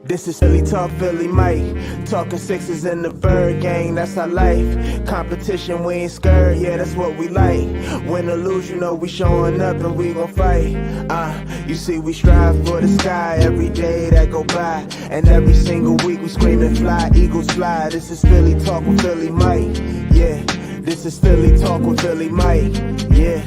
This is Philly Talk, Philly Mike. Talking sixes in the bird gang, that's our life. Competition, we ain't scared, yeah, that's what we like. Win or lose, you know we showing up and we gon' fight. You see we strive for the sky every day that go by. And every single week we screaming fly, eagles fly. This is Philly Talk with Philly Mike, yeah. This is Philly Talk with Philly Mike, yeah.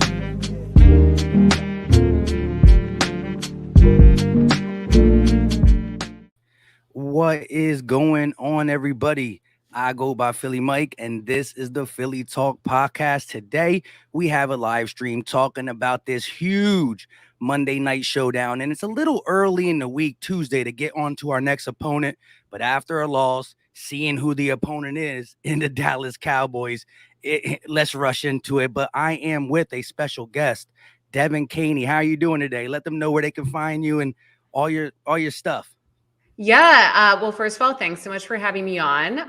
What is going on, everybody? I go by Philly Mike, and this is the Philly Talk podcast. Today, we have a live stream talking about this huge Monday night showdown, and it's a little early in the week, Tuesday, to get on to our next opponent. But after a loss, seeing who the opponent is in the Dallas Cowboys, let's rush into it. But I am with a special guest, Devin Caney. How are you doing today? Let them know where they can find you and all your stuff. Yeah. Well, first of all, thanks so much for having me on.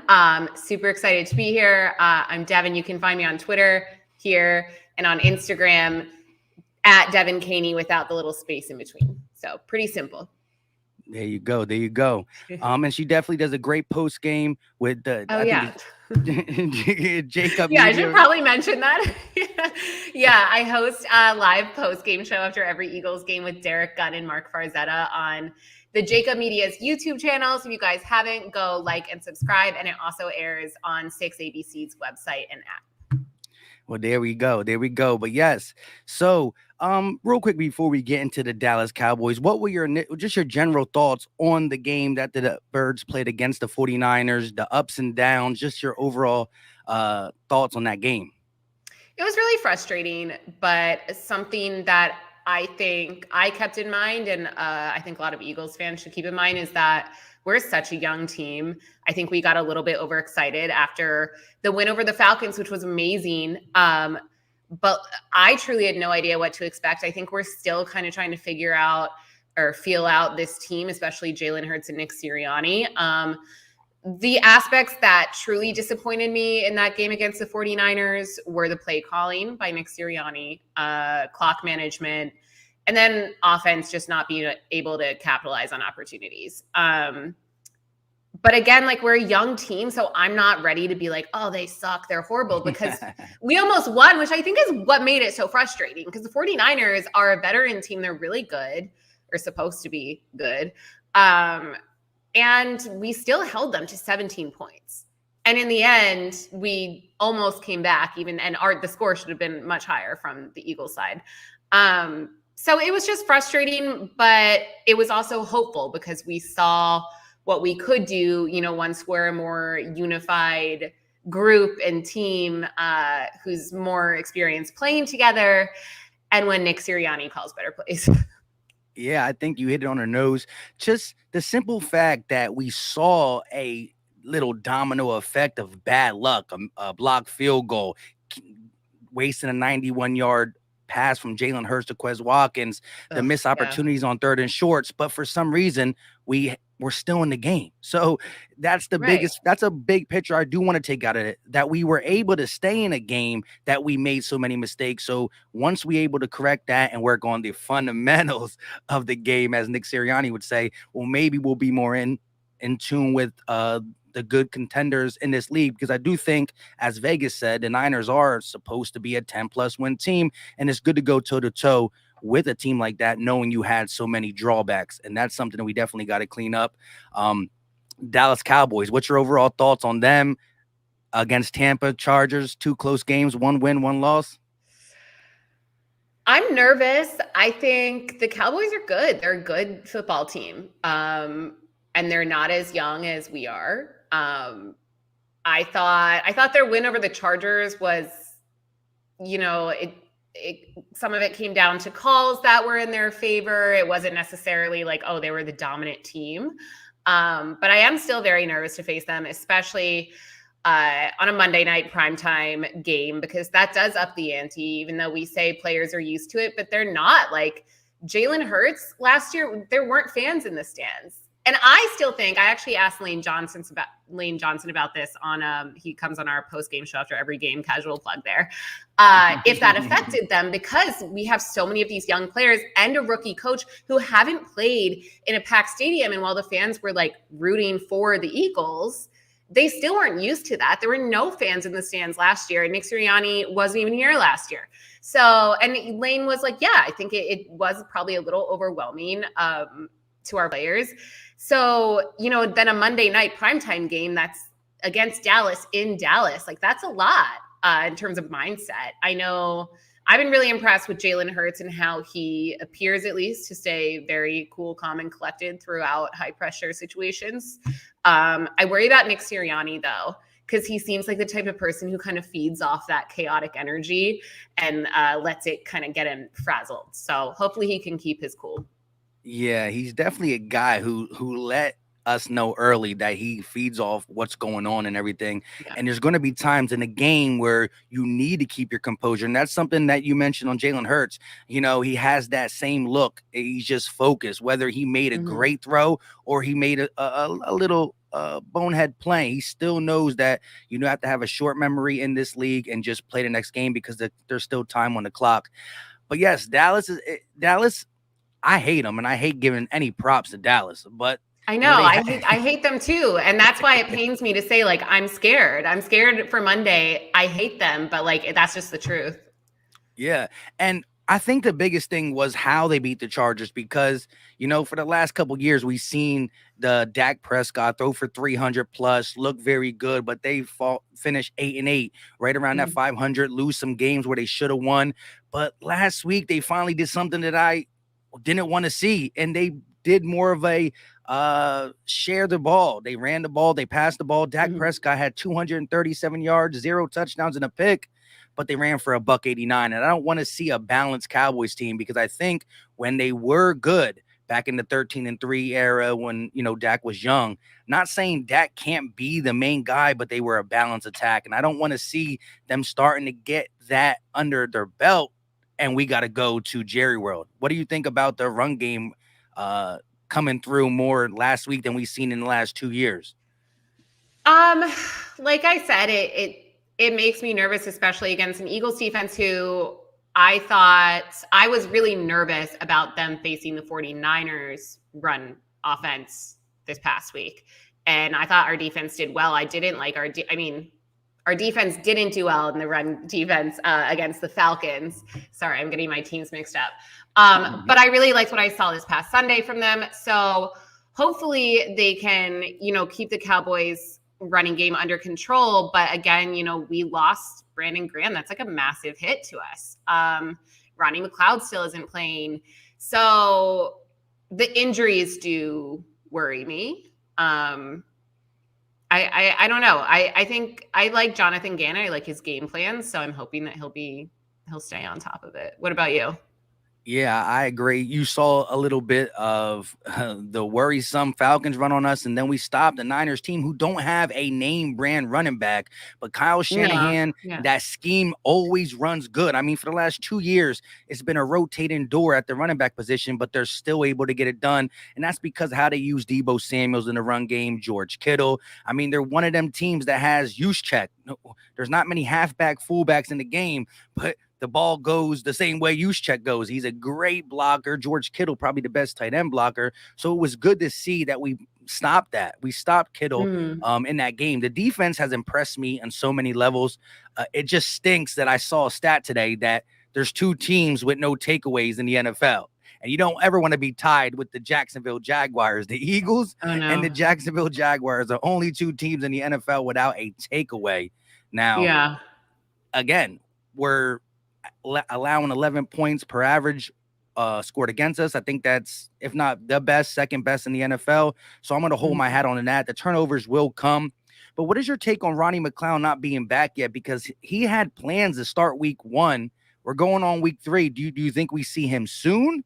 Super excited to be here. I'm Devin. You can find me on Twitter here and on Instagram at Devin Caney without the little space in between. So pretty simple. There you go. There you go. And she definitely does a great post game with the Jacob. Yeah, I should probably mention that. Yeah, I host a live post game show after every Eagles game with Derek Gunn and Mark Farzetta on the Jacob Media's YouTube channel. So if you guys haven't, go like and subscribe. And it also airs on 6ABC's website and app. Well, there we go. There we go. But yes. So real quick before we get into the Dallas Cowboys, what were your general thoughts on the game that the Birds played against the 49ers, the ups and downs, just your overall thoughts on that game? It was really frustrating, but something that I think I kept in mind, and I think a lot of Eagles fans should keep in mind, is that we're such a young team. I think we got a little bit overexcited after the win over the Falcons, which was amazing. But I truly had no idea what to expect. I think we're still kind of trying to figure out or feel out this team, especially Jalen Hurts and Nick Sirianni. The aspects that truly disappointed me in that game against the 49ers were the play calling by Nick Sirianni, clock management, and then offense just not being able to capitalize on opportunities. But again, like, we're a young team, so I'm not ready to be like, oh, they suck, they're horrible, because we almost won, which I think is what made it so frustrating, because the 49ers are a veteran team. They're really good, or supposed to be good. And we still held them to 17 points. And in the end, we almost came back and the score should have been much higher from the Eagles side. So it was just frustrating, but it was also hopeful because we saw what we could do, once we're a more unified group and team who's more experienced playing together, and when Nick Sirianni calls better plays. Yeah, I think you hit it on the nose. Just the simple fact that we saw a little domino effect of bad luck, a blocked field goal, wasting a 91-yard pass from Jalen Hurts to Quez Watkins, the missed opportunities on third and shorts. But for some reason, we're still in the game. So that's the biggest, that's a big picture I do want to take out of it, that we were able to stay in a game that we made so many mistakes. So once we able to correct that and work on the fundamentals of the game, as Nick Sirianni would say, well, maybe we'll be more in tune with the good contenders in this league, because I do think, as Vegas said, the Niners are supposed to be a 10+ win team, and it's good to go toe to toe with a team like that, knowing you had so many drawbacks. And that's something that we definitely got to clean up. Dallas Cowboys, what's your overall thoughts on them against Tampa Chargers? 2 close games, 1 win, 1 loss. I'm nervous. I think the Cowboys are good. They're a good football team. And they're not as young as we are. I thought their win over the Chargers was, some of it came down to calls that were in their favor. It wasn't necessarily like, oh, they were the dominant team. But I am still very nervous to face them, especially on a Monday night primetime game, because that does up the ante, even though we say players are used to it, but they're not. Like, Jalen Hurts last year, there weren't fans in the stands. And I still think, I actually asked Lane Johnson about this on, he comes on our post-game show after every game, casual plug there, if that affected them, because we have so many of these young players and a rookie coach who haven't played in a packed stadium. And while the fans were like rooting for the Eagles, they still weren't used to that. There were no fans in the stands last year. And Nick Sirianni wasn't even here last year. So, and Lane was like, yeah, I think it was probably a little overwhelming to our players. So, then a Monday night primetime game that's against Dallas in Dallas, like that's a lot in terms of mindset. I know I've been really impressed with Jalen Hurts and how he appears at least to stay very cool, calm, and collected throughout high pressure situations. I worry about Nick Sirianni though, because he seems like the type of person who kind of feeds off that chaotic energy and lets it kind of get him frazzled. So hopefully he can keep his cool. Yeah, he's definitely a guy who let us know early that he feeds off what's going on and everything. Yeah. And there's going to be times in a game where you need to keep your composure. And that's something that you mentioned on Jalen Hurts. He has that same look. He's just focused, whether he made a great throw or he made a little bonehead play. He still knows that you have to have a short memory in this league and just play the next game because there's still time on the clock. But yes, Dallas. I hate them, and I hate giving any props to Dallas, but I know I hate them too. And that's why it pains me to say, like, I'm scared for Monday. I hate them, but like, that's just the truth. Yeah. And I think the biggest thing was how they beat the Chargers because, for the last couple of years, we've seen the Dak Prescott throw for 300 plus, look very good, but they finish 8-8, right around that 500, lose some games where they should have won. But last week, they finally did something that I didn't want to see, and they did more of a share the ball. They ran the ball, they passed the ball. Dak Prescott had 237 yards, 0 touchdowns and a pick, but they ran for $189. And I don't want to see a balanced Cowboys team because I think when they were good back in the 13-3 era when Dak was young, not saying Dak can't be the main guy, but they were a balanced attack, and I don't want to see them starting to get that under their belt. And we got to go to Jerry World. What do you think about the run game coming through more last week than we've seen in the last 2 years? Like I said, it makes me nervous, especially against an Eagles defense who I thought I was really nervous about them facing the 49ers run offense this past week. And I thought our defense did well. I didn't like our defense didn't do well in the run defense against the Falcons. Sorry, I'm getting my teams mixed up. But I really liked what I saw this past Sunday from them. So hopefully they can, keep the Cowboys running game under control. But again, we lost Brandon Graham. That's like a massive hit to us. Ronnie McLeod still isn't playing. So the injuries do worry me. I don't know. I think I like Jonathan Gannon. I like his game plan. So I'm hoping that he'll stay on top of it. What about you? Yeah, I agree. You saw a little bit of the worrisome Falcons run on us, and then we stopped the Niners team who don't have a name brand running back. But Kyle Shanahan, that scheme always runs good. I mean, for the last 2 years, it's been a rotating door at the running back position, but they're still able to get it done. And that's because of how they use Deebo Samuels in the run game, George Kittle. I mean, they're one of them teams that has use check. There's not many halfback fullbacks in the game, but the ball goes the same way Juszczyk goes. He's a great blocker. George Kittle, probably the best tight end blocker. So it was good to see that we stopped that. We stopped Kittle in that game. The defense has impressed me on so many levels. It just stinks that I saw a stat today that there's 2 teams with no takeaways in the NFL. And you don't ever want to be tied with the Jacksonville Jaguars. The Eagles and the Jacksonville Jaguars are only 2 teams in the NFL without a takeaway. Now, again, we're allowing 11 points per average scored against us. I think that's, if not the best, second best in the NFL. So I'm going to hold my hat on that. The turnovers will come. But what is your take on Ronnie McLeod not being back yet? Because he had plans to start week 1. We're going on week 3. Do you think we see him soon?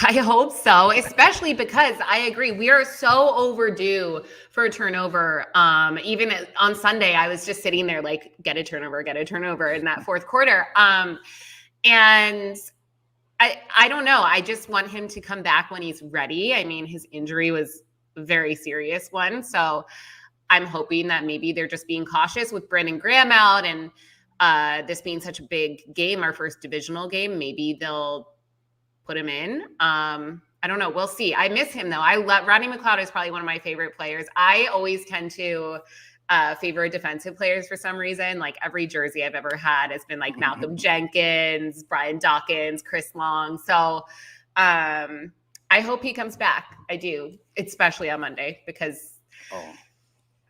I hope so, especially because I agree. We are so overdue for a turnover. Even on Sunday, I was just sitting there like, get a turnover in that fourth quarter. And I don't know. I just want him to come back when he's ready. I mean, his injury was very serious one. So I'm hoping that maybe they're just being cautious with Brandon Graham out and this being such a big game, our first divisional game. Maybe they'll put him in. I don't know. We'll see. I miss him though. Rodney McLeod is probably one of my favorite players. I always tend to favor defensive players for some reason. Like every jersey I've ever had has been like Malcolm Jenkins, Brian Dawkins, Chris Long. So I hope he comes back. I do, especially on Monday because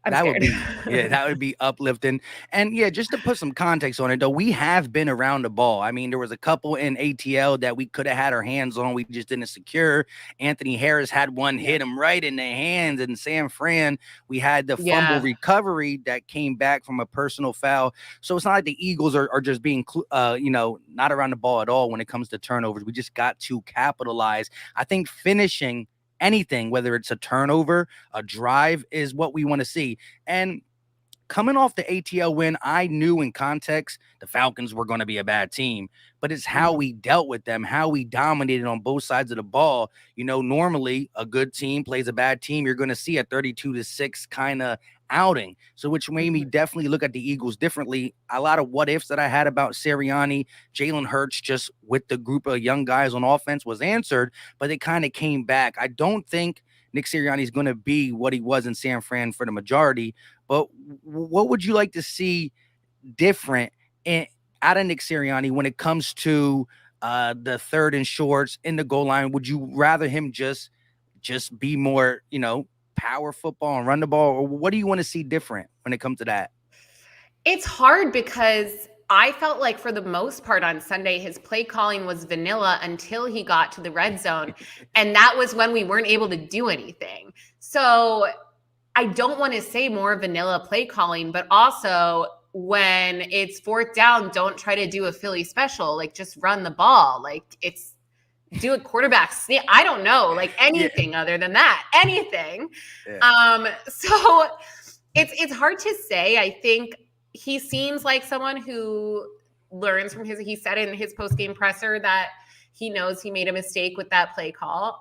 I'm scared. That would be uplifting. And yeah, just to put some context on it, though, we have been around the ball. I mean, there was a couple in ATL that we could have had our hands on. We just didn't secure. Anthony Harris had one hit him right in the hands. And San Fran, we had the fumble recovery that came back from a personal foul. So it's not like the Eagles are just being, not around the ball at all when it comes to turnovers. We just got to capitalize. I think finishing anything, whether it's a turnover, a drive, is what we want to see. And coming off the ATL win, I knew in context the Falcons were going to be a bad team, but it's how we dealt with them, how we dominated on both sides of the ball. Normally a good team plays a bad team. You're going to see a 32-6 kind of outing. So which made me definitely look at the Eagles differently. A lot of what ifs that I had about Sirianni, Jalen Hurts, just with the group of young guys on offense was answered, but it kind of came back. I don't think Nick Sirianni is going to be what he was in San Fran for the majority, but what would you like to see different out of Nick Sirianni when it comes to the third and shorts in the goal line? Would you rather him just be more, power football and run the ball, or what do you want to see different when it comes to that? It's hard because I felt like for the most part on Sunday, his play calling was vanilla until he got to the red zone. And that was when we weren't able to do anything. So I don't want to say more vanilla play calling, but also when it's fourth down, don't try to do a Philly special, like just run the ball. Like do a quarterback sneak. I don't know, like anything other than that, anything. Yeah. So it's hard to say. I think he seems like someone who learns from he said in his post-game presser that he knows he made a mistake with that play call.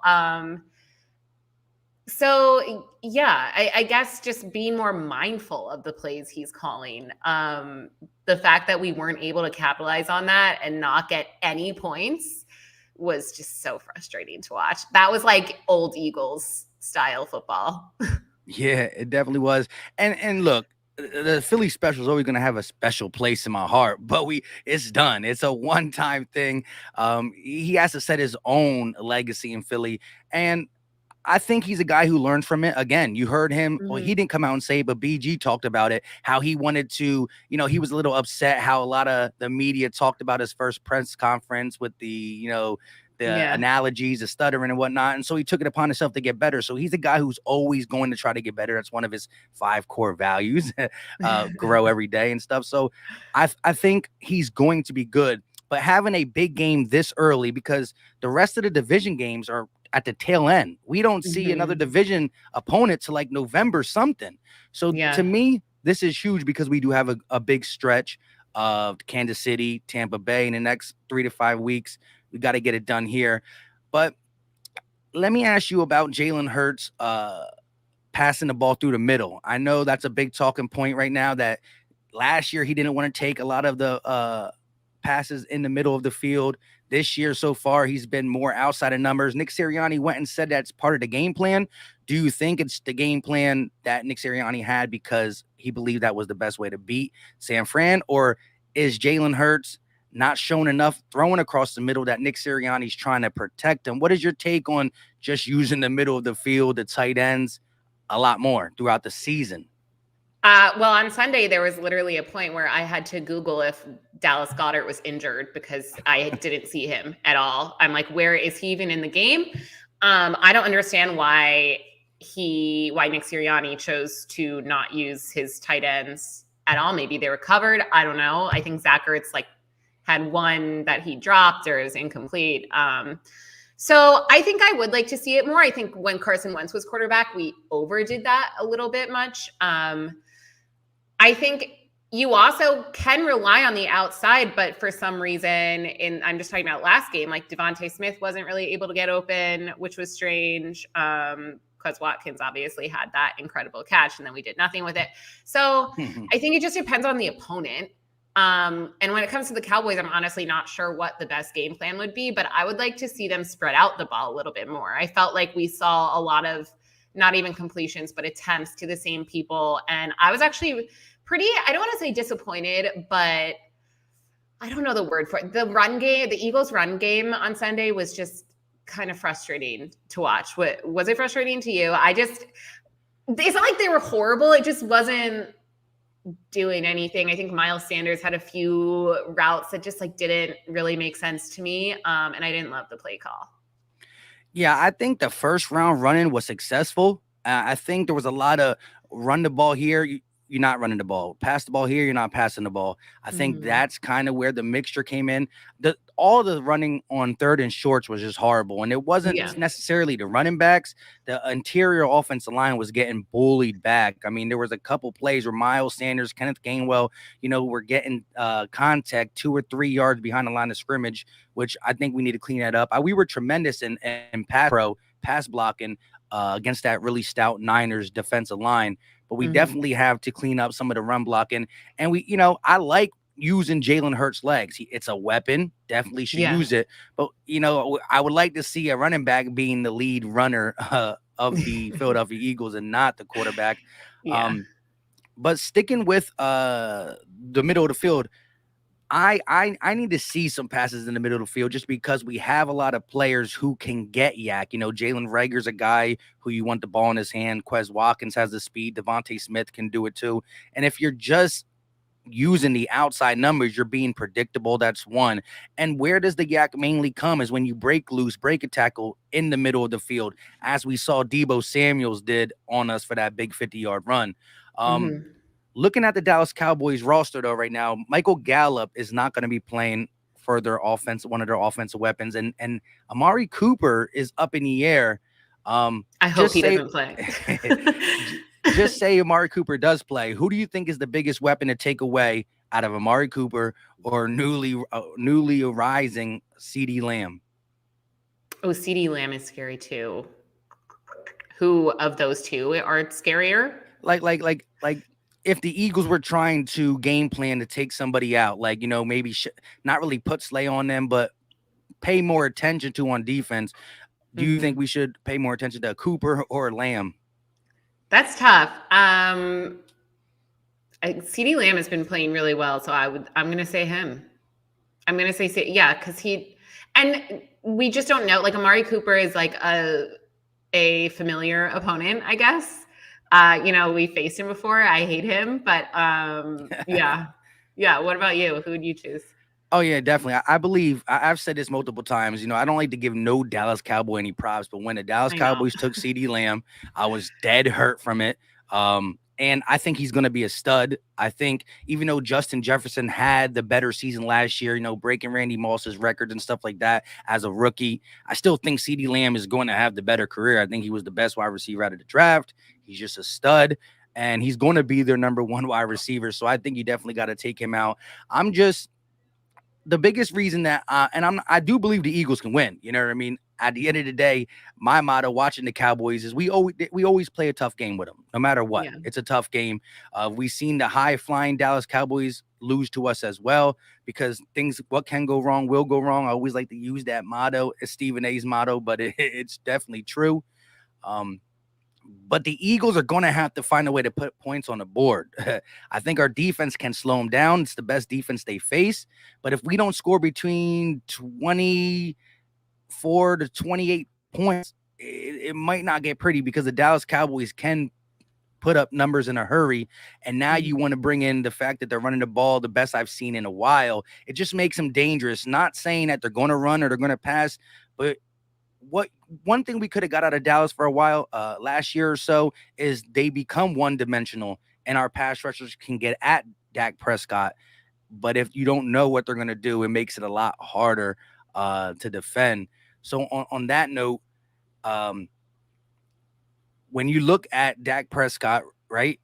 So yeah, I guess just being more mindful of the plays he's calling. The fact that we weren't able to capitalize on that and not get any points was just so frustrating to watch. That was like old Eagles style football. Yeah, it definitely was. And look, the Philly special is always going to have a special place in my heart, but it's done. It's a one-time thing. He has to set his own legacy in Philly. And I think he's a guy who learns from it. Again, you heard him. Well, he didn't come out and say it, but BG talked about it, how he wanted to, he was a little upset how a lot of the media talked about his first press conference with the, analogies, the stuttering and whatnot. And so he took it upon himself to get better. So he's a guy who's always going to try to get better. That's one of his 5 core values, grow every day and stuff. So I think he's going to be good, but having a big game this early, because the rest of the division games are at the tail end. We don't see another division opponent to like November something. So to me, this is huge because we do have a big stretch of Kansas City, Tampa Bay in the next 3 to 5 weeks. We got to get it done here. But let me ask you about Jalen Hurts passing the ball through the middle. I know that's a big talking point right now, that last year he didn't want to take a lot of the passes in the middle of the field. This year so far, he's been more outside of numbers. Nick Sirianni went and said that's part of the game plan. Do you think it's the game plan that Nick Sirianni had because he believed that was the best way to beat San Fran? Or is Jalen Hurts not showing enough throwing across the middle that Nick Sirianni's trying to protect him? What is your take on just using the middle of the field, the tight ends, a lot more throughout the season? Well, on Sunday, there was literally a point where I had to Google if Dallas Goedert was injured because I didn't see him at all. I'm like, where is he even in the game? I don't understand why Nick Sirianni chose to not use his tight ends at all. Maybe they were covered. I don't know. I think Zach Ertz had one that he dropped or is incomplete. So I think I would like to see it more. I think when Carson Wentz was quarterback, we overdid that a little bit much. I think you also can rely on the outside, but for some reason, I'm just talking about last game, like Devontae Smith wasn't really able to get open, which was strange. because Watkins obviously had that incredible catch, and then we did nothing with it. So I think it just depends on the opponent. And when it comes to the Cowboys, I'm honestly not sure what the best game plan would be, but I would like to see them spread out the ball a little bit more. I felt like we saw a lot of not even completions, but attempts to the same people. And I was actually I don't want to say disappointed, but I don't know the word for it. The run game, the Eagles run game on Sunday was just kind of frustrating to watch. Was it frustrating to you? It's not like they were horrible. It just wasn't doing anything. I think Miles Sanders had a few routes that just like didn't really make sense to me. And I didn't love the play call. Yeah, I think the first round running was successful. I think there was a lot of run the ball here. You're not running the ball. Pass the ball here, you're not passing the ball. I think that's kind of where the mixture came in. All the running on third and shorts was just horrible. And it wasn't necessarily the running backs. The interior offensive line was getting bullied back. I mean, there was a couple plays where Miles Sanders, Kenneth Gainwell, were getting contact 2 or 3 yards behind the line of scrimmage, which I think we need to clean that up. We were tremendous in pass blocking against that really stout Niners defensive line. But we definitely have to clean up some of the run blocking. And I like using Jalen Hurts' legs. It's a weapon. Definitely should use it. But, I would like to see a running back being the lead runner of the Philadelphia Eagles and not the quarterback. But sticking with the middle of the field, I need to see some passes in the middle of the field just because we have a lot of players who can get yak. Jalen Reagor's a guy who you want the ball in his hand. Quez Watkins has the speed. Devontae Smith can do it too. And if you're just using the outside numbers, you're being predictable. That's one. And where does the yak mainly come is when you break loose, break a tackle in the middle of the field, as we saw Deebo Samuels did on us for that big 50-yard run. Looking at the Dallas Cowboys roster, though, right now, Michael Gallup is not going to be playing for their offense, one of their offensive weapons, and Amari Cooper is up in the air. I hope he doesn't play. Just say Amari Cooper does play. Who do you think is the biggest weapon to take away out of Amari Cooper or newly rising CeeDee Lamb? Oh, CeeDee Lamb is scary too. Who of those two are scarier? Like. If the Eagles were trying to game plan to take somebody out, maybe not really put Slay on them, but pay more attention to on defense, do you think we should pay more attention to Cooper or Lamb? That's tough. CeeDee Lamb has been playing really well, so I'm going to say him. I'm going to say because and we just don't know. Like Amari Cooper is like a familiar opponent, I guess. We faced him before. I hate him, but yeah. What about you? Who would you choose? Oh yeah, definitely. I believe I've said this multiple times. I don't like to give no Dallas Cowboy any props, but when the Dallas Cowboys took CeeDee Lamb, I was dead hurt from it. And I think he's going to be a stud. I think even though Justin Jefferson had the better season last year, breaking Randy Moss's records and stuff like that as a rookie, I still think CeeDee Lamb is going to have the better career. I think he was the best wide receiver out of the draft. He's just a stud, and he's going to be their number one wide receiver. So I think you definitely got to take him out. I'm just the biggest reason that, I do believe the Eagles can win. You know what I mean? At the end of the day, my motto watching the Cowboys is we always play a tough game with them, no matter what. Yeah. It's a tough game. We've seen the high-flying Dallas Cowboys lose to us as well because what can go wrong will go wrong. I always like to use that motto. It's Stephen A's motto, but it's definitely true. But the Eagles are going to have to find a way to put points on the board. I think our defense can slow them down. It's the best defense they face. But if we don't score between 24 to 28 points, it might not get pretty because the Dallas Cowboys can put up numbers in a hurry. And now you want to bring in the fact that they're running the ball the best I've seen in a while. It just makes them dangerous. Not saying that they're going to run or they're going to pass, but one thing we could have got out of Dallas for a while last year or so is they become one-dimensional and our pass rushers can get at Dak Prescott. But if you don't know what they're going to do, it makes it a lot harder to defend. So on that note, when you look at Dak Prescott, right,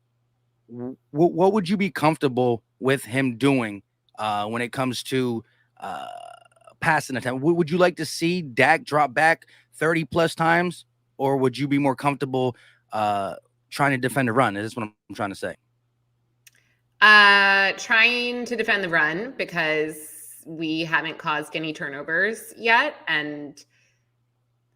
what would you be comfortable with him doing when it comes to passing attempt? Would you like to see Dak drop back 30 plus times or would you be more comfortable trying to defend the run? Is what I'm trying to say. Trying to defend the run because we haven't caused any turnovers yet. And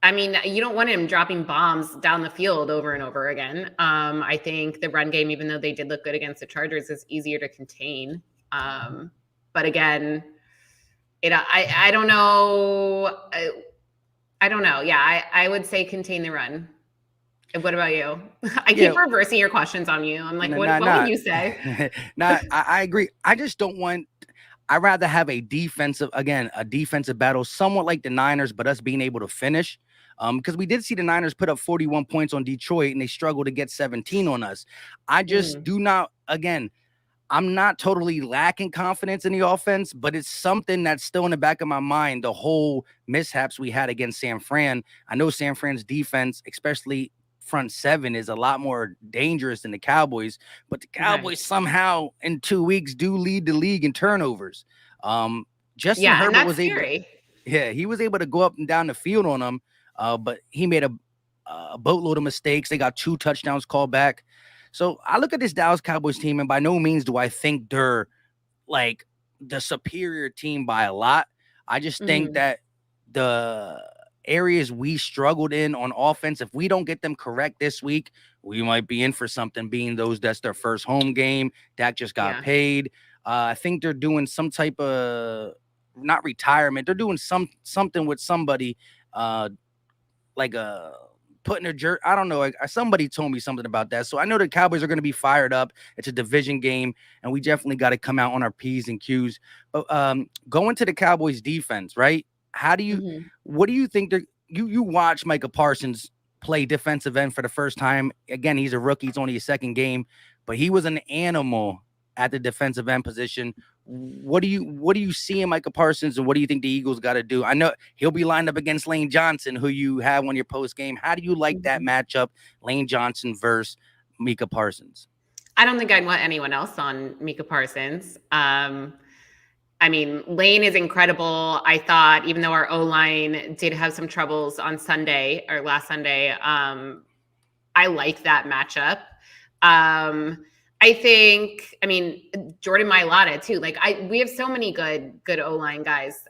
I mean, you don't want him dropping bombs down the field over and over again. I think the run game, even though they did look good against the Chargers, is easier to contain. But again, I don't know. I don't know. Yeah, I would say contain the run. What about you? I keep reversing your questions on you. I'm like, what would you say? I agree. I just don't want. I'd rather have a defensive battle, somewhat like the Niners, but us being able to finish. Because we did see the Niners put up 41 points on Detroit, and they struggled to get 17 on us. I just do not. Again, I'm not totally lacking confidence in the offense, but it's something that's still in the back of my mind. The whole mishaps we had against San Fran. I know San Fran's defense, especially front seven, is a lot more dangerous than the Cowboys, but the Cowboys somehow in 2 weeks do lead the league in turnovers. Justin Herbert was scary. He was able to go up and down the field on them, but he made a boatload of mistakes. They got 2 touchdowns called back. So I look at this Dallas Cowboys team, and by no means do I think they're like the superior team by a lot. I just think that the areas we struggled in on offense, if we don't get them correct this week, we might be in for something, being that's their first home game. Dak just got paid. I think they're doing some type of, not retirement, they're doing something with somebody, like a putting their jersey. I don't know. Somebody told me something about that. So I know the Cowboys are going to be fired up. It's a division game, and we definitely got to come out on our P's and Q's. But going to the Cowboys defense, right? How do you, what do you think you watch Mika Parsons play defensive end for the first time? Again, he's a rookie. It's only his second game, but he was an animal at the defensive end position. What do you see in Mika Parsons, and what do you think the Eagles got to do? I know he'll be lined up against Lane Johnson, who you have on your post game. How do you like that matchup, Lane Johnson versus Mika Parsons? I don't think I'd want anyone else on Mika Parsons. I mean, Lane is incredible. I thought, even though our O-line did have some troubles on Sunday or last Sunday, I like that matchup. I think, I mean, Jordan Mailata too. Like we have so many good O-line guys.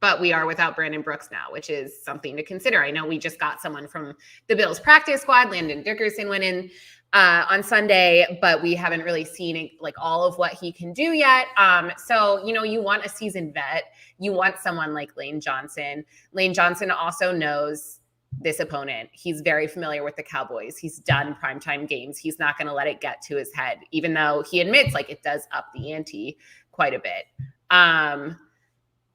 But we are without Brandon Brooks now, which is something to consider. I know we just got someone from the Bills practice squad. Landon Dickerson went in on Sunday, but we haven't really seen like all of what he can do yet. So, you want a seasoned vet. You want someone like Lane Johnson. Lane Johnson also knows this opponent. He's very familiar with the Cowboys. He's done primetime games. He's not going to let it get to his head, even though he admits like it does up the ante quite a bit.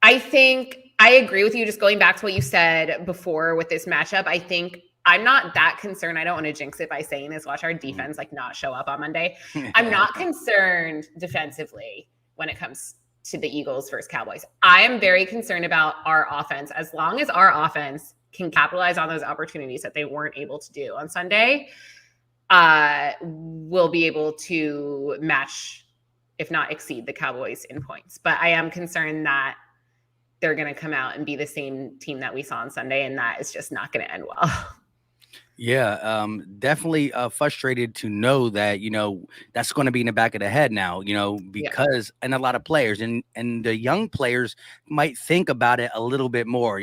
I think I agree with you. Just going back to what you said before with this matchup, I think I'm not that concerned. I don't want to jinx it by saying this. Watch our defense like not show up on Monday. I'm not concerned defensively when it comes to the Eagles versus Cowboys. I am very concerned about our offense. As long as our offense can capitalize on those opportunities that they weren't able to do on Sunday, we'll be able to match, if not exceed, the Cowboys in points. But I am concerned that they're going to come out and be the same team that we saw on Sunday, and that is just not going to end well. Yeah, definitely frustrated to know that, that's going to be in the back of the head now, because and a lot of players and the young players might think about it a little bit more.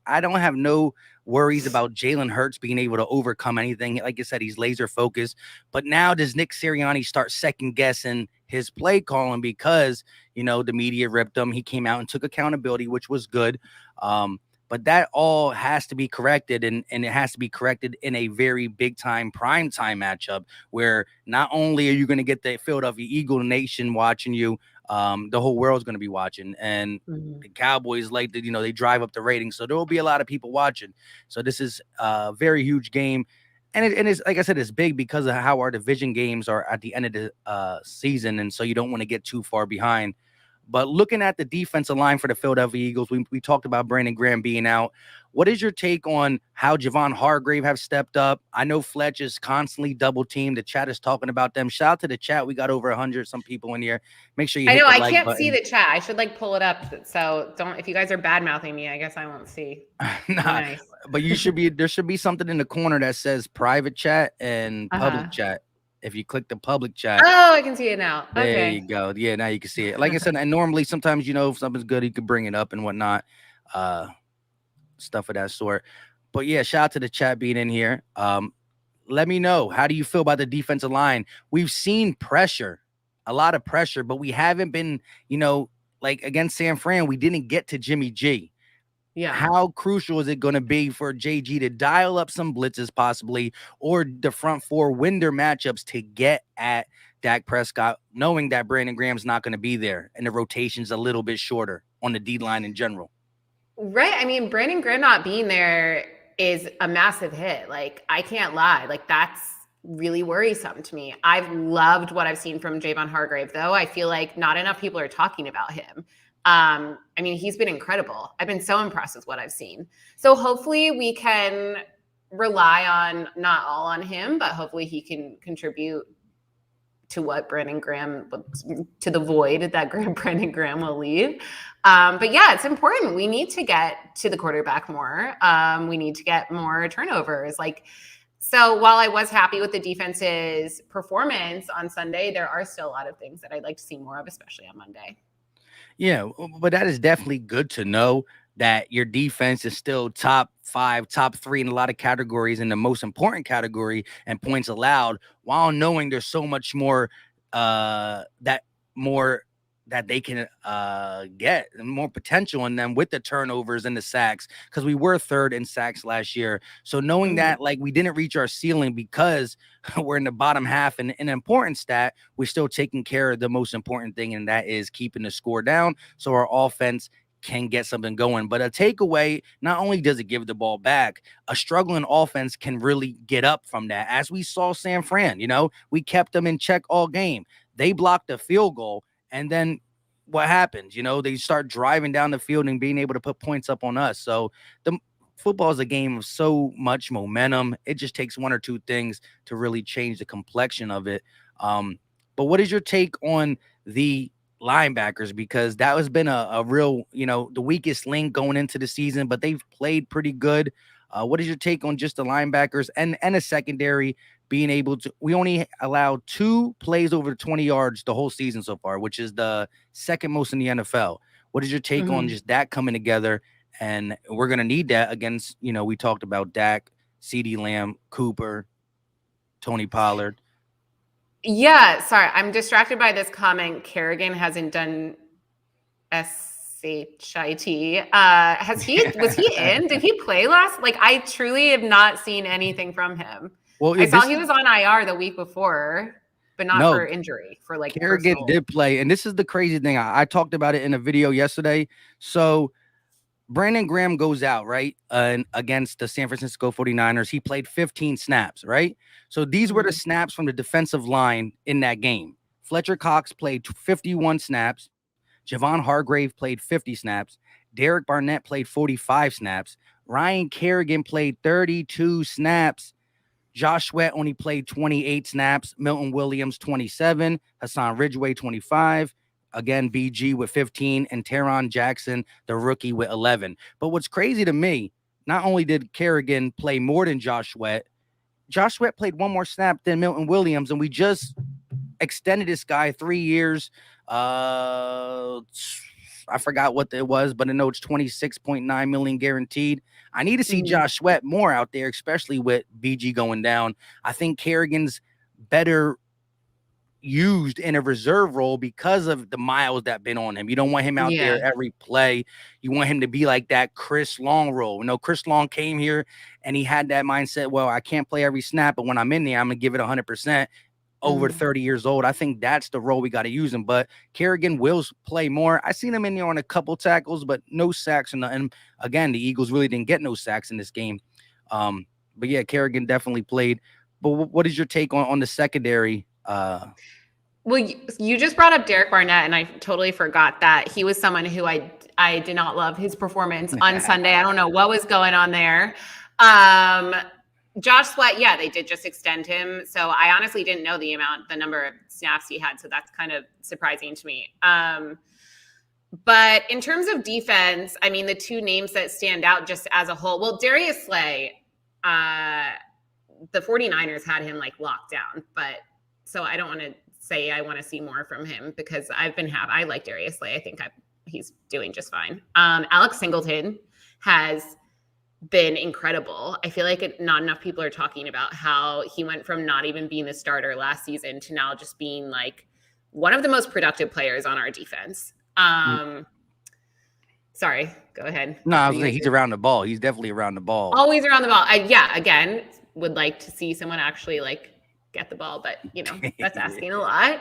I don't have no worries about Jalen Hurts being able to overcome anything. Like I said, he's laser focused. But now does Nick Sirianni start second guessing his play calling because, the media ripped him. He came out and took accountability, which was good. But that all has to be corrected, and it has to be corrected in a very big time prime time matchup where not only are you going to get the Philadelphia Eagle Nation watching you, the whole world's going to be watching, and the Cowboys they drive up the ratings, so there will be a lot of people watching. So this is a very huge game, and it's like I said, it's big because of how our division games are at the end of the season, and so you don't want to get too far behind. But looking at the defensive line for the Philadelphia Eagles, we talked about Brandon Graham being out. What is your take on how Javon Hargrave have stepped up? I know Fletch is constantly double teamed. The chat is talking about them. Shout out to the chat. We got over 100 some people in here. Make sure you hit the like button. I can't see the chat. I should pull it up. So if you guys are bad mouthing me, I guess I won't see. Nah, nice. But there should be something in the corner that says private chat and public chat. If you click the public chat. Oh, I can see it now. There you go. Yeah, now you can see it. Like I said, and normally sometimes, if something's good, you can bring it up and whatnot. Stuff of that sort. But yeah, shout out to the chat being in here. Let me know, how do you feel about the defensive line? We've seen pressure, a lot of pressure, but we haven't been, against San Fran, we didn't get to Jimmy G. Yeah. How crucial is it going to be for JG to dial up some blitzes possibly, or the front four win their matchups to get at Dak Prescott, knowing that Brandon Graham's not going to be there and the rotation's a little bit shorter on the D line in general? Right. I mean, Brandon Graham not being there is a massive hit. I can't lie. That's really worrisome to me. I've loved what I've seen from Javon Hargrave, though. I feel like not enough people are talking about him. I mean, he's been incredible. I've been so impressed with what I've seen. So hopefully we can rely on, not all on him, but hopefully he can contribute to what Brandon Graham, to the void that Brandon Graham will leave. But yeah, it's important. We need to get to the quarterback more. We need to get more turnovers. So while I was happy with the defense's performance on Sunday, there are still a lot of things that I'd like to see more of, especially on Monday. Yeah, but that is definitely good to know that your defense is still top 5, top 3 in a lot of categories, in the most important category and points allowed, while knowing there's so much more that they can get, more potential in them with the turnovers and the sacks, because we were 3rd in sacks last year. So knowing that we didn't reach our ceiling because we're in the bottom half, and an important stat, we're still taking care of the most important thing, and that is keeping the score down so our offense can get something going. But a takeaway, not only does it give the ball back, a struggling offense can really get up from that. As we saw San Fran, we kept them in check all game. They blocked a field goal, and then what happens? They start driving down the field and being able to put points up on us. So the football is a game of so much momentum. It just takes one or two things to really change the complexion of it. But what is your take on the linebackers? Because that has been a real, the weakest link going into the season, but they've played pretty good. What is your take on just the linebackers and a secondary being able to, we only allowed 2 plays over 20 yards the whole season so far, which is the second most in the NFL. What is your take on just that coming together? And we're going to need that against, we talked about Dak, CeeDee Lamb, Cooper, Tony Pollard. Yeah, sorry, I'm distracted by this comment. Kerrigan hasn't done SHIT. Was he in? Did he play last? I truly have not seen anything from him. Well, I saw he was on IR the week before, but not for injury. For Kerrigan did play, and this is the crazy thing. I talked about it in a video yesterday. So Brandon Graham goes out, right, against the San Francisco 49ers. He played 15 snaps, right? So these were the snaps from the defensive line in that game. Fletcher Cox played 51 snaps. Javon Hargrave played 50 snaps. Derek Barnett played 45 snaps. Ryan Kerrigan played 32 snaps. Josh Sweat only played 28 snaps. Milton Williams, 27. Hassan Ridgeway, 25. Again, BG with 15. And Teron Jackson, the rookie, with 11. But what's crazy to me, not only did Kerrigan play more than Josh Sweat played one more snap than Milton Williams, and we just extended this guy 3 years. I forgot what it was, but I know it's $26.9 million guaranteed. I need to see Josh Sweat more out there, especially with BG going down. I think Kerrigan's better used in a reserve role because of the miles that been on him. You don't want him out there every play. You want him to be like that Chris Long role. Chris Long came here and he had that mindset, well, I can't play every snap, but when I'm in there, I'm going to give it 100%. Over 30 years old. I think that's the role we got to use him. But Kerrigan will play more. I seen him in there on a couple tackles, but no sacks or nothing. Again, the Eagles really didn't get no sacks in this game. But yeah, Kerrigan definitely played. But what is your take on the secondary? Well, you just brought up Derek Barnett, and I totally forgot that he was someone who I did not love his performance on Sunday. I don't know what was going on there. Josh Sweat, yeah, they did just extend him. So I honestly didn't know the number of snaps he had. So that's kind of surprising to me. But in terms of defense, I mean, the two names that stand out just as a whole, well, Darius Slay, the 49ers had him like locked down, but so I don't want to say I want to see more from him because I like Darius Slay. I think he's doing just fine. Alex Singleton has been incredible. I feel like not enough people are talking about how he went from not even being the starter last season to now just being like one of the most productive players on our defense. Sorry, go ahead. No, I was saying he's around the ball. He's definitely around the ball. Always around the ball. Again, would like to see someone actually like get the ball, but that's asking a lot.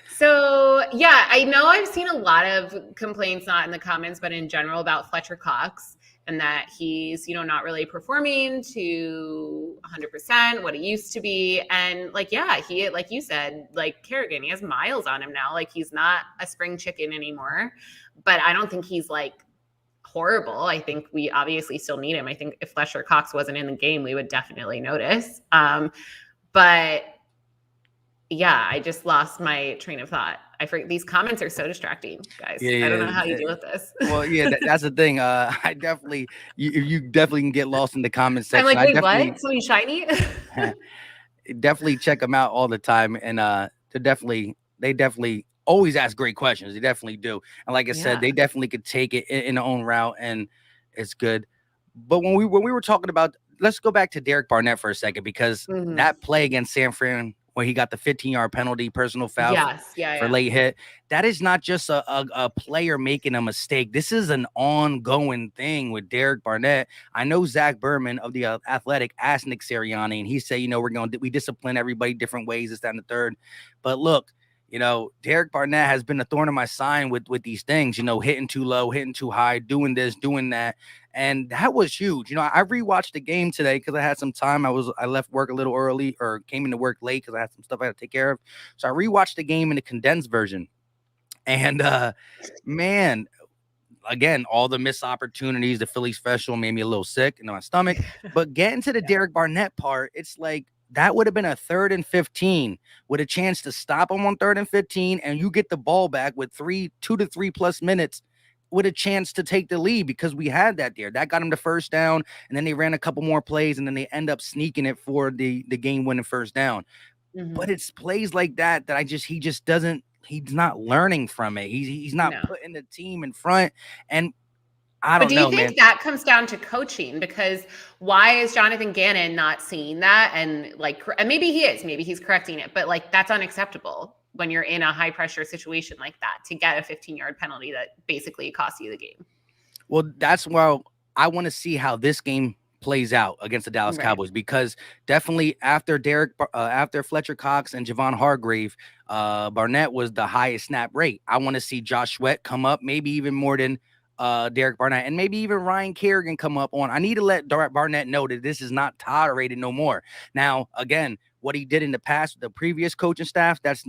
So yeah, I know I've seen a lot of complaints, not in the comments, but in general about Fletcher Cox and that he's, not really performing to 100% what he used to be. And he, like you said, like Kerrigan, he has miles on him now. Like he's not a spring chicken anymore, but I don't think he's like horrible. I think we obviously still need him. I think if Fletcher Cox wasn't in the game, we would definitely notice. But yeah, I just lost my train of thought. I forget, these comments are so distracting, guys. I don't know how you deal with this. Well, yeah, that's the thing. I definitely, you definitely can get lost in the comment section. I'm like, wait, what? Something shiny? Definitely check them out all the time, and they definitely always ask great questions. They definitely do, and like I said, they definitely could take it in their own route, and it's good. But when we were talking about, let's go back to Derek Barnett for a second because that play against San Fran, where he got the 15-yard penalty, personal foul for late hit. That is not just a player making a mistake. This is an ongoing thing with Derek Barnett. I know Zach Berman of the Athletic asked Nick Sirianni, and he said, we discipline everybody different ways, this, that, and the third. But look, Derek Barnett has been a thorn in my side with these things, hitting too low, hitting too high, doing this, doing that. And that was huge. I rewatched the game today because I had some time. I left work a little early or came into work late because I had some stuff I had to take care of. So I rewatched the game in the condensed version. And man, again, all the missed opportunities, the Philly special made me a little sick in my stomach. But getting to the Derek Barnett part, it's like, that would have been a 3rd and 15 with a chance to stop him on 3rd and 15, and you get the ball back with 2 to 3 plus minutes with a chance to take the lead because we had that there. That got him the first down, and then they ran a couple more plays, and then they end up sneaking it for the game-winning first down. But it's plays like that he's not learning from it. He's not putting the team in front, and I don't know, man. Do you think that comes down to coaching? Because why is Jonathan Gannon not seeing that? And maybe he is, maybe he's correcting it, but that's unacceptable when you're in a high pressure situation like that to get a 15-yard penalty that basically costs you the game. Well, that's why I want to see how this game plays out against the Dallas Cowboys, because definitely after Fletcher Cox and Javon Hargrave, Barnett was the highest snap rate. I want to see Josh Sweat come up, maybe even more than Derek Barnett, and maybe even Ryan Kerrigan come up on. I need to let Barnett know that this is not tolerated no more. Now, again, what he did in the past with the previous coaching staff, that's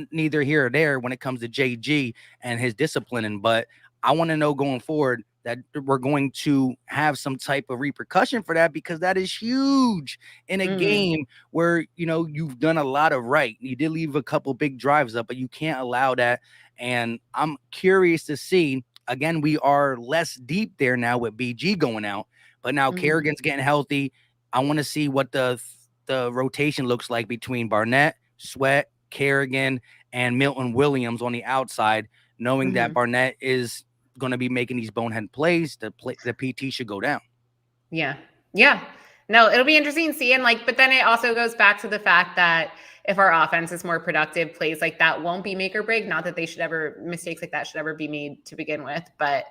neither here or there when it comes to JG and his disciplining. But I want to know going forward that we're going to have some type of repercussion for that, because that is huge in a game where, you've done a lot of right. You did leave a couple big drives up, but you can't allow that. And I'm curious to see. Again, we are less deep there now with BG going out, but now Kerrigan's getting healthy. I want to see what the rotation looks like between Barnett, Sweat, Kerrigan, and Milton Williams on the outside, knowing that Barnett is going to be making these bonehead plays. The PT should go down. Yeah. No, it'll be interesting seeing but then it also goes back to the fact that if our offense is more productive, plays like that won't be make or break. Not that mistakes like that should ever be made to begin with. But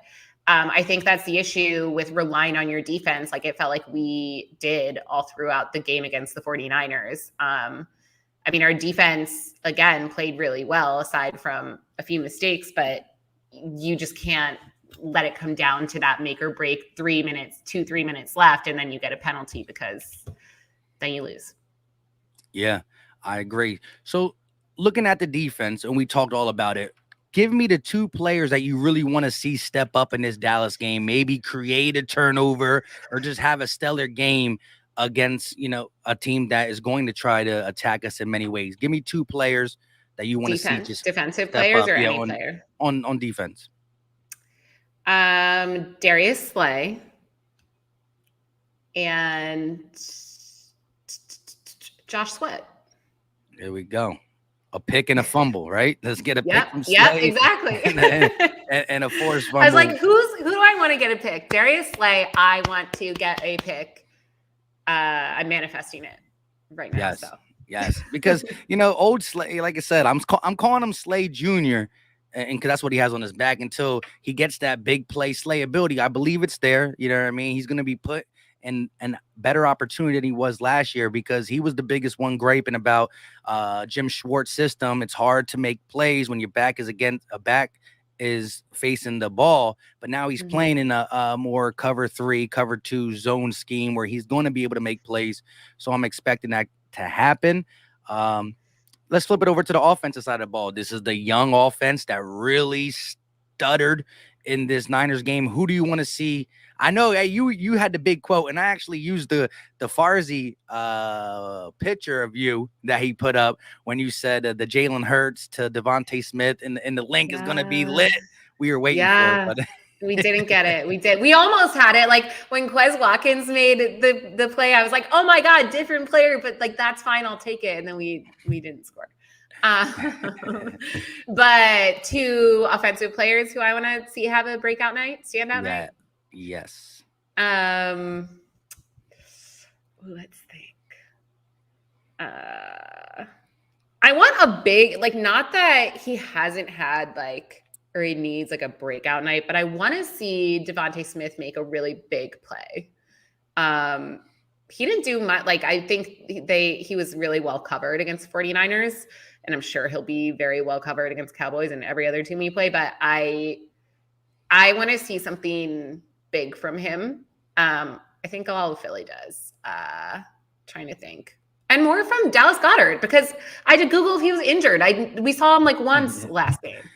I think that's the issue with relying on your defense. It felt like we did all throughout the game against the 49ers. Our defense, again, played really well aside from a few mistakes, but you just can't let it come down to that make or break 3 minutes left. And then you get a penalty because then you lose. Yeah. I agree. So looking at the defense, and we talked all about it, give me the two players that you really want to see step up in this Dallas game, maybe create a turnover or just have a stellar game against, a team that is going to try to attack us in many ways. Give me two players that you want to see just defensive step players up, or yeah, any player? on defense. Darius Slay and Josh Sweat. There we go. A pick and a fumble, right? Let's get a pick from Slay. Yep, exactly. and a forced fumble. I was like, who do I want to get a pick? Darius Slay, I want to get a pick. I'm manifesting it right now. Yes. So. Yes. Because, old Slay, like I said, I'm calling him Slay Jr., and because that's what he has on his back until he gets that big play Slay ability. I believe it's there. You know what I mean? He's going to be put in a better opportunity than he was last year because he was the biggest one griping about Jim Schwartz's system. It's hard to make plays when your back is facing the ball, but now he's playing in a more cover 3, cover 2 zone scheme where he's going to be able to make plays. So I'm expecting that to happen. Let's flip it over to the offensive side of the ball. This is the young offense that really stuttered in this Niners game. Who do you want to see? I know you had the big quote, and I actually used the Farzi picture of you that he put up when you said the Jalen Hurts to Devontae Smith, and the link is going to be lit. We were waiting for it, but we didn't get it. We almost had it. Like when Quez Watkins made the play, I was like, oh my God, different player, but like, that's fine. I'll take it. And then we didn't score. But two offensive players who I want to see have a breakout night, standout night. Yes. Let's think. I want a big, like, not that he hasn't had or he needs like a breakout night, but I want to see Devontae Smith make a really big play. He didn't do much. Like, I think he was really well covered against 49ers, and I'm sure he'll be very well covered against Cowboys and every other team we play. But I want to see something big from him. I think all of Philly does. Trying to think. And more from Dallas Goedert, because I did Google if he was injured. We saw him like once last game.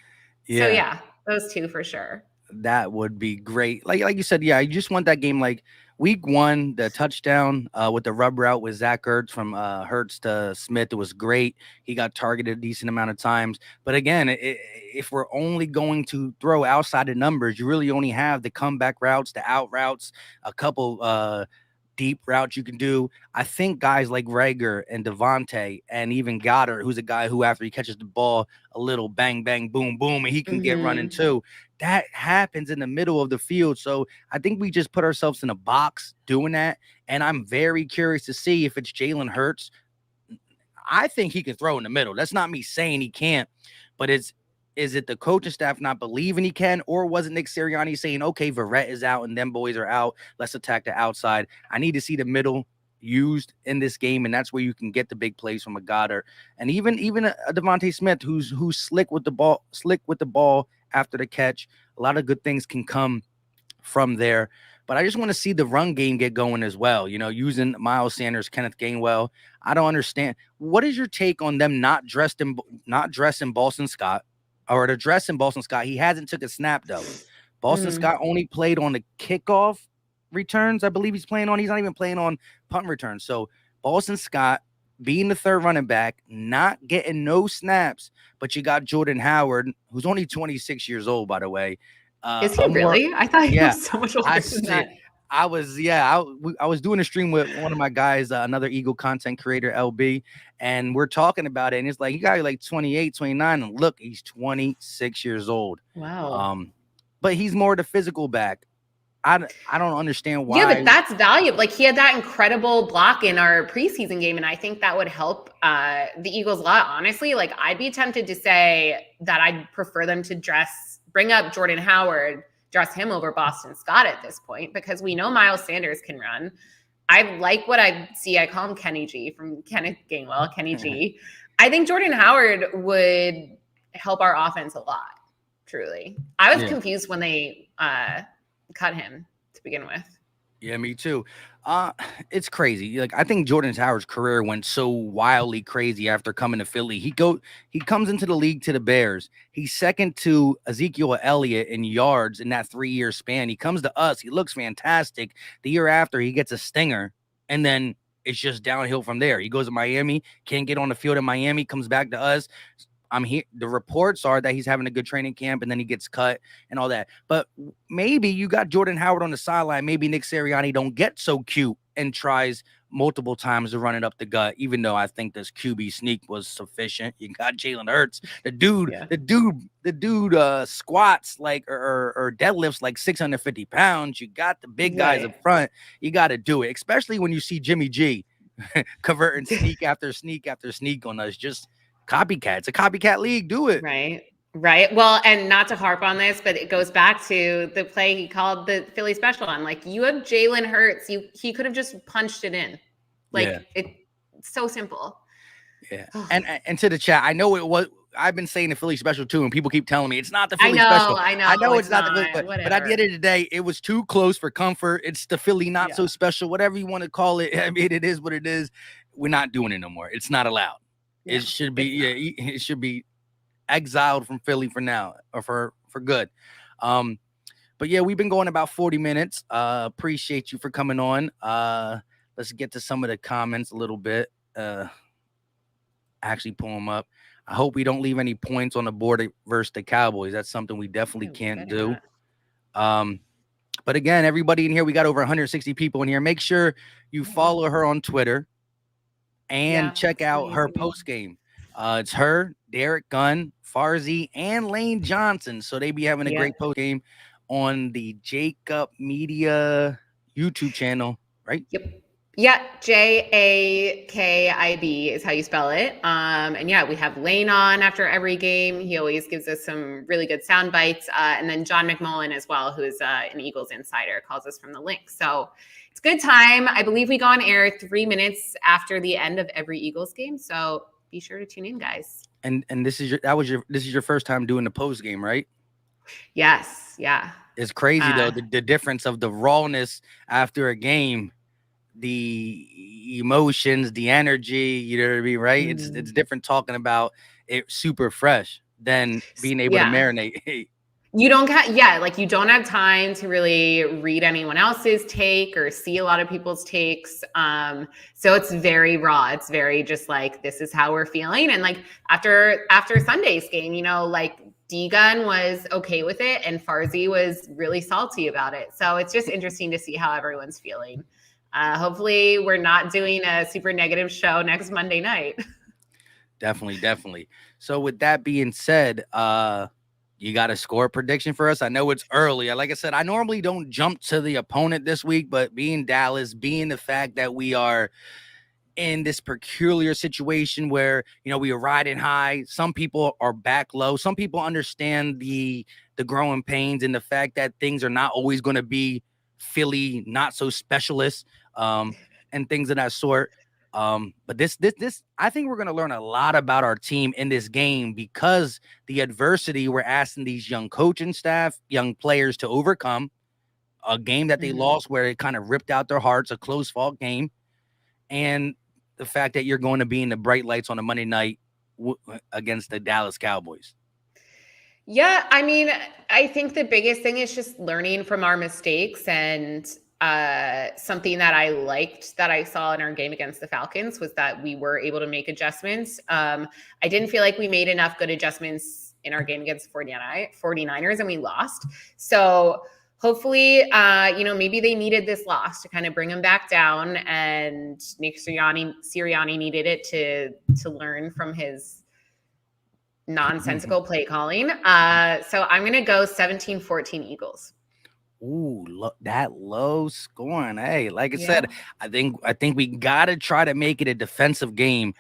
Yeah. So yeah, those two for sure. That would be great. Like you said, yeah, you just want that game like week 1, the touchdown with the rub route with Zach Ertz from Hurts to Smith. It was great. He got targeted a decent amount of times. But again, if we're only going to throw outside the numbers, you really only have the comeback routes, the out routes, a couple deep routes you can do. I think guys like Rager and Devontae and even Goddard, who's a guy who after he catches the ball, a little bang, bang, boom, boom, and he can get running too. That happens in the middle of the field. So I think we just put ourselves in a box doing that. And I'm very curious to see if it's Jalen Hurts. I think he can throw in the middle. That's not me saying he can't, but is it the coaching staff not believing he can, or was it Nick Sirianni saying, okay, Verrett is out and them boys are out, let's attack the outside? I need to see the middle used in this game, and that's where you can get the big plays from a Goddard and even a Devontae Smith who's slick with the ball after the catch. A lot of good things can come from there. But I just want to see the run game get going as well. Using Miles Sanders, Kenneth Gainwell. I don't understand. What is your take on them not dressing Boston Scott? Or to dress in Boston Scott? He hasn't took a snap though. Boston Scott only played on the kickoff returns. I believe he's playing on. He's not even playing on punt returns. So Boston Scott being the third running back, not getting no snaps, but you got Jordan Howard, who's only 26 years old, by the way. Is he really? I thought he was so much older than that. I was doing a stream with one of my guys, another Eagle content creator, LB, and we're talking about it. And it's like, you got like 28, 29, and look, he's 26 years old. Wow. But he's more the physical back. I don't understand why. Yeah, but that's valuable. Like, he had that incredible block in our preseason game, and I think that would help the Eagles a lot. Honestly, like, I'd be tempted to say that I'd prefer them to bring up Jordan Howard, dress him over Boston Scott at this point, because we know Miles Sanders can run. I like what I see. I call him Kenny G from Kenneth Gainwell, Kenny G. I think Jordan Howard would help our offense a lot, truly. I was confused when they cut him to begin with. Yeah, me too. Uh, it's crazy. Like, I think Jordan Howard's career went so wildly crazy after coming to Philly. He comes into the league to the Bears. He's second to Ezekiel Elliott in yards in that 3-year span. He comes to us. He looks fantastic. The year after, he gets a stinger, and then it's just downhill from there. He goes to Miami, can't get on the field in Miami, comes back to us. I'm here. The reports are that he's having a good training camp, and then he gets cut and all that. But maybe you got Jordan Howard on the sideline. Maybe Nick Sirianni don't get so cute and tries multiple times to run it up the gut. Even though I think this QB sneak was sufficient. You got Jalen Hurts, the dude squats like or deadlifts like 650 pounds. You got the big guys up front. You got to do it, especially when you see Jimmy G converting sneak after sneak after sneak on us. Just copycat. It's a copycat league. Do it. Right. Well, and not to harp on this, but it goes back to the play he called the Philly special on. Like, you have Jalen Hurts. He could have just punched it in. Like, it's so simple. Yeah. And to the chat, I know it was. I've been saying the Philly special too, and people keep telling me it's not the Philly special. I know it's not the Philly, but at the end of the day, it was too close for comfort. It's the Philly not so special, whatever you want to call it. I mean, it is what it is. We're not doing it no more. It's not allowed. It should be it should be exiled from Philly for now, or for good. But yeah, we've been going about 40 minutes. Appreciate you for coming on. Let's get to some of the comments a little bit. Actually pull them up. I hope we don't leave any points on the board versus the Cowboys. That's something we definitely can't do. But again, everybody in here, we got over 160 people in here. Make sure you follow her on Twitter and check out her post game. It's her, Derek Gunn, Farzy, and Lane Johnson. So they be having a great post game on the Jacob Media YouTube channel, right? Yep. Yeah, JAKIB is how you spell it. And yeah, we have Lane on after every game. He always gives us some really good sound bites. And then John McMullen as well, who is an Eagles insider, calls us from the link. So it's a good time. I believe we go on air 3 minutes after the end of every Eagles game. So be sure to tune in, guys. And this is your first time doing the post game, right? Yes. Yeah. It's crazy though, the difference of the rawness after a game. The emotions, the energy, you know what I mean, right? It's different talking about it super fresh than being able to marinate. You don't you don't have time to really read anyone else's take or see a lot of people's takes. So it's very raw. It's very just like, this is how we're feeling. And like after Sunday's game, like D-Gun was okay with it and Farzy was really salty about it. So it's just interesting to see how everyone's feeling. Hopefully we're not doing a super negative show next Monday night. Definitely. So with that being said, you got a score prediction for us? I know it's early. Like I said, I normally don't jump to the opponent this week, but being Dallas, being the fact that we are in this peculiar situation where, we are riding high. Some people are back low. Some people understand the growing pains and the fact that things are not always going to be Philly, not so specialist, and things of that sort. But this, I think we're going to learn a lot about our team in this game because the adversity we're asking these young coaching staff, young players to overcome, a game that they lost where it kind of ripped out their hearts, a close fought game, and the fact that you're going to be in the bright lights on a Monday night against the Dallas Cowboys. Yeah, I mean, I think the biggest thing is just learning from our mistakes, and something that I liked that I saw in our game against the Falcons was that we were able to make adjustments. I didn't feel like we made enough good adjustments in our game against the 49ers, and we lost. So hopefully, maybe they needed this loss to kind of bring them back down, and Nick Sirianni needed it to learn from his nonsensical play calling. So I'm going to go 17-14 Eagles. Ooh, that low scoring. Hey, like I said, I think we got to try to make it a defensive game.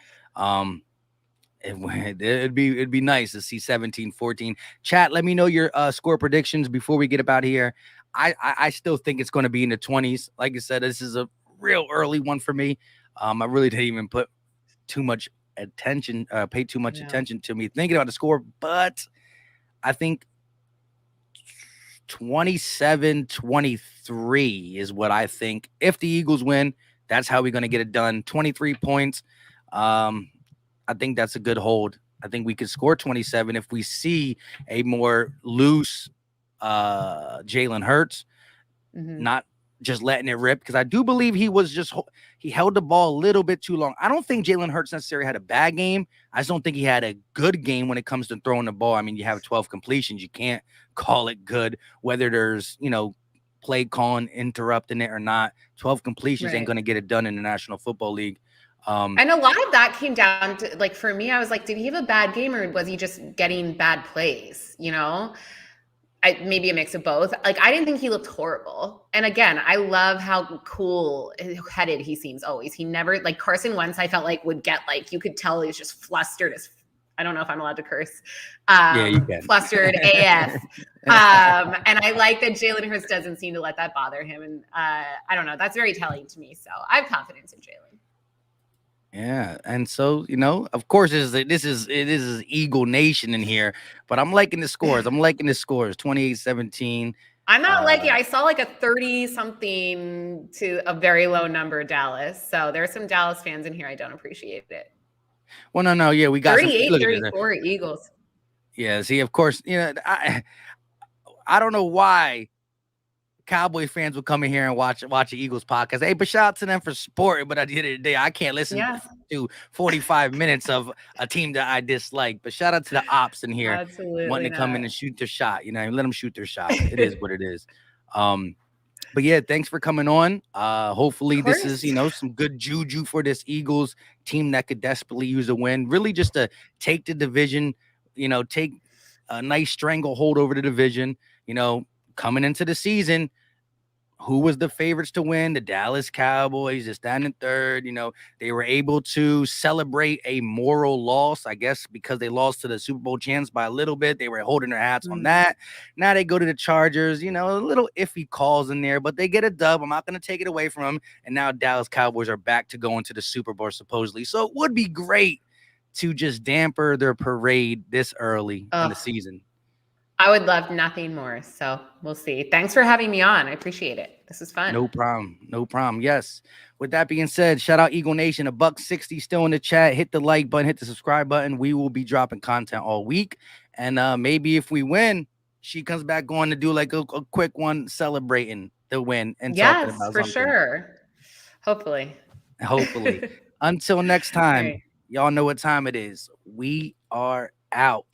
It'd be nice to see 17-14. Chat, let me know your score predictions before we get up out of here. I still think it's going to be in the 20s. Like I said, this is a real early one for me. I really didn't even put too much attention, pay too much attention to me thinking about the score, but I think 27-23 is what I think. If the Eagles win, that's how we're going to get it done. 23 points. I think that's a good hold. I think we could score 27 if we see a more loose Jalen Hurts, not just letting it rip, because I do believe he held the ball a little bit too long. I don't think Jalen Hurts necessarily had a bad game. I just don't think he had a good game when it comes to throwing the ball. I mean, you have 12 completions. You can't call it good, whether there's, play calling interrupting it or not. 12 completions ain't going to get it done in the National Football League. And a lot of that came down to, like, for me, I was like, did he have a bad game or was he just getting bad plays? Maybe a mix of both. Like, I didn't think he looked horrible. And again, I love how cool-headed he seems always. He never, like, Carson Wentz, I felt like would get, like, you could tell he was just flustered as, I don't know if I'm allowed to curse. Yeah, you can. Flustered AF. And I like that Jalen Hurts doesn't seem to let that bother him. And I don't know. That's very telling to me. So I have confidence in Jalen. Yeah, and so of course, it is Eagle Nation in here, but I'm liking the scores. 28-17. I'm not liking. I saw like a 30-something to a very low number, Dallas. So there's some Dallas fans in here. I don't appreciate it. Well, no, yeah, we got 38-34 Eagles. Yeah, see, of course, I don't know why Cowboy fans would come in here and watch the Eagles podcast. Hey, but shout out to them for supporting. But at the end of the day, I can't listen to 45 minutes of a team that I dislike. But shout out to the ops in here. Absolutely wanting to come in and shoot their shot. Let them shoot their shot. It is what it is. But yeah, thanks for coming on. Hopefully this is, some good juju for this Eagles team that could desperately use a win. Really just to take the division, take a nice stranglehold over the division, coming into the season. Who was the favorites to win? The Dallas Cowboys, just standing third. They were able to celebrate a moral loss, I guess, because they lost to the Super Bowl champs by a little bit. They were holding their hats on that. Now they go to the Chargers, a little iffy calls in there, but they get a dub. I'm not going to take it away from them. And now Dallas Cowboys are back to going to the Super Bowl, supposedly. So it would be great to just damper their parade this early in the season. I would love nothing more. So we'll see. Thanks for having me on. I appreciate it. This is fun. No problem. Yes. With that being said, shout out Eagle Nation. $1.60 still in the chat. Hit the like button, hit the subscribe button. We will be dropping content all week. And maybe if we win, she comes back going to do like a quick one celebrating the win and talking about for something. Sure. Hopefully. Until next time, right. Y'all know what time it is. We are out.